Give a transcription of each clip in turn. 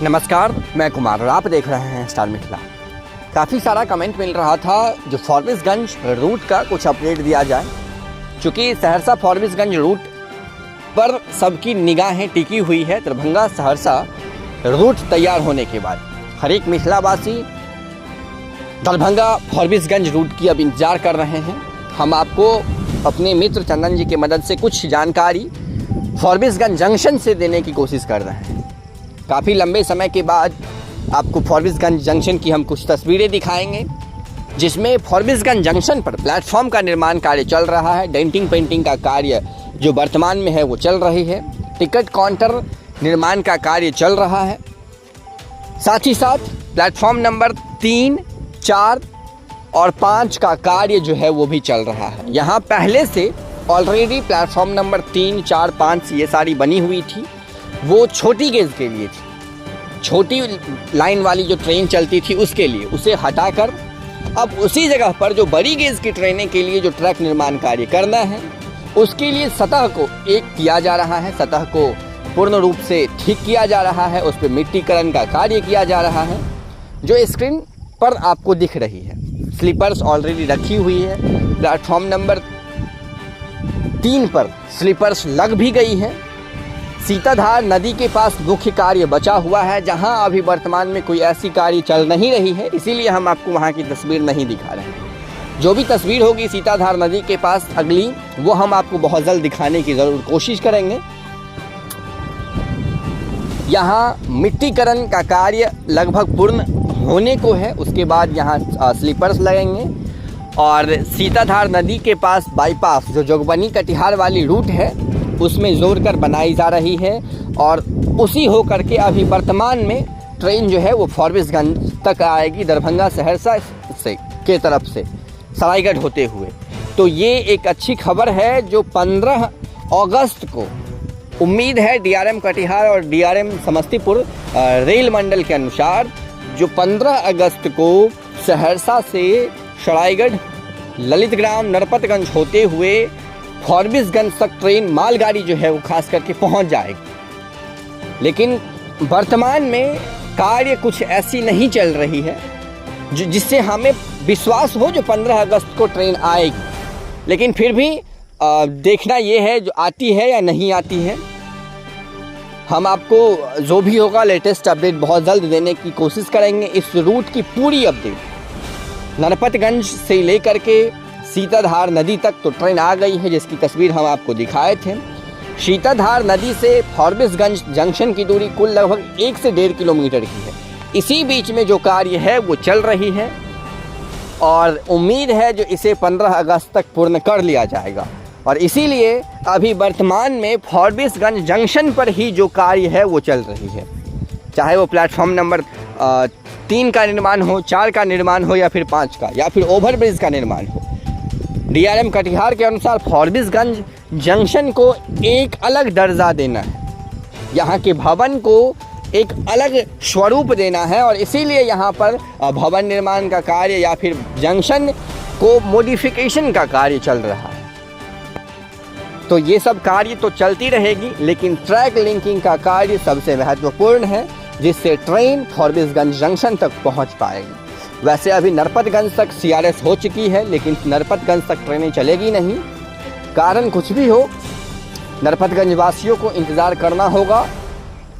नमस्कार, मैं कुमार और आप देख रहे हैं स्टार मिथिला। काफ़ी सारा कमेंट मिल रहा था जो फॉरबिसगंज रूट का कुछ अपडेट दिया जाए, क्योंकि सहरसा फॉरबिसगंज रूट पर सबकी निगाहें टिकी हुई है। दरभंगा सहरसा रूट तैयार होने के बाद हर एक मिथिलावासी दरभंगा फॉरबिसगंज रूट की अब इंतज़ार कर रहे हैं। हम आपको अपने मित्र चंदन जी की मदद से कुछ जानकारी फॉरबिसगंज जंक्शन से देने की कोशिश कर रहे हैं। काफ़ी लंबे समय के बाद आपको फॉरबिसगंज जंक्शन की हम कुछ तस्वीरें दिखाएंगे, जिसमें फॉरबिसगंज जंक्शन पर प्लेटफॉर्म का निर्माण कार्य चल रहा है। डेंटिंग पेंटिंग का कार्य जो वर्तमान में है वो चल रही है। टिकट काउंटर निर्माण का कार्य चल रहा है। साथ ही साथ प्लेटफॉर्म नंबर 3, 4 और 5 का कार्य जो है वो भी चल रहा है। यहाँ पहले से ऑलरेडी प्लेटफॉर्म नंबर 3, 4, 5 ये सारी बनी हुई थी। वो छोटी गेज के लिए थी, छोटी लाइन वाली जो ट्रेन चलती थी उसके लिए। उसे हटाकर अब उसी जगह पर जो बड़ी गेज की ट्रेनें के लिए जो ट्रैक निर्माण कार्य करना है, उसके लिए सतह को एक किया जा रहा है। सतह को पूर्ण रूप से ठीक किया जा रहा है। उस पर मिट्टीकरण का कार्य किया जा रहा है। जो स्क्रीन पर आपको दिख रही है, स्लीपर्स ऑलरेडी रखी हुई है। प्लेटफॉर्म नंबर 3 पर स्लीपर्स लग भी गई है। सीताधार नदी के पास मुख्य कार्य बचा हुआ है, जहां अभी वर्तमान में कोई ऐसी कार्य चल नहीं रही है, इसीलिए हम आपको वहां की तस्वीर नहीं दिखा रहे हैं। जो भी तस्वीर होगी सीताधार नदी के पास अगली, वो हम आपको बहुत जल्द दिखाने की ज़रूर कोशिश करेंगे। यहाँ मिट्टीकरण का कार्य लगभग पूर्ण होने को है। उसके बाद यहाँ स्लीपर्स लगेंगे और सीताधार नदी के पास बाईपास जो जोगबनी कटिहार वाली रूट है उसमें जोड़ कर बनाई जा रही है। और उसी हो करके अभी वर्तमान में ट्रेन जो है वो फॉरबिसगंज तक आएगी, दरभंगा सहरसा से के तरफ से सरायगढ़ होते हुए। तो ये एक अच्छी खबर है जो 15 अगस्त को उम्मीद है डीआरएम कटिहार और डीआरएम समस्तीपुर रेल मंडल के अनुसार जो 15 अगस्त को सहरसा से सरायगढ़, ललितग्राम, नरपतगंज होते हुए फॉरबिसगंज तक ट्रेन मालगाड़ी जो है वो खास करके पहुंच जाएगी। लेकिन वर्तमान में कार्य कुछ ऐसी नहीं चल रही है जिससे हमें विश्वास हो जो 15 अगस्त को ट्रेन आएगी। लेकिन फिर भी देखना ये है जो आती है या नहीं आती है। हम आपको जो भी होगा लेटेस्ट अपडेट बहुत जल्द देने की कोशिश करेंगे। इस रूट की पूरी अपडेट नरपतगंज से लेकर के सीताधार नदी तक तो ट्रेन आ गई है, जिसकी तस्वीर हम आपको दिखाए थे। सीताधार नदी से फॉरबिसगंज जंक्शन की दूरी कुल लगभग 1 से 1.5 किलोमीटर की है। इसी बीच में जो कार्य है वो चल रही है और उम्मीद है जो इसे 15 अगस्त तक पूर्ण कर लिया जाएगा। और इसीलिए अभी वर्तमान में फॉरबिसगंज जंक्शन पर ही जो कार्य है वो चल रही है, चाहे वो प्लेटफॉर्म नंबर 3 का निर्माण हो, 4 का निर्माण हो या फिर 5 का, या फिर ओवरब्रिज का निर्माण हो। डीआरएम कटिहार के अनुसार फॉरबिसगंज जंक्शन को एक अलग दर्जा देना है, यहाँ के भवन को एक अलग स्वरूप देना है और इसीलिए यहाँ पर भवन निर्माण का कार्य या फिर जंक्शन को मॉडिफिकेशन का कार्य चल रहा है। तो ये सब कार्य तो चलती रहेगी, लेकिन ट्रैक लिंकिंग का कार्य सबसे महत्वपूर्ण है, जिससे ट्रेन फॉरबिसगंज जंक्शन तक पहुँच पाएगी। वैसे अभी नरपतगंज तक सीआरएस हो चुकी है, लेकिन नरपतगंज तक ट्रेनें चलेगी नहीं। कारण कुछ भी हो, नरपतगंज वासियों को इंतज़ार करना होगा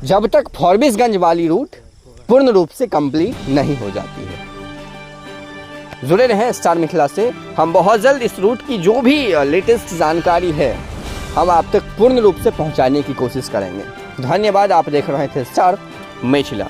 जब तक फॉरबिसगंज वाली रूट पूर्ण रूप से कंप्लीट नहीं हो जाती है। जुड़े रहें स्टार मिथिला से। हम बहुत जल्द इस रूट की जो भी लेटेस्ट जानकारी है हम आप तक पूर्ण रूप से पहुंचाने की कोशिश करेंगे। धन्यवाद। आप देख रहे थे स्टार मिथिला।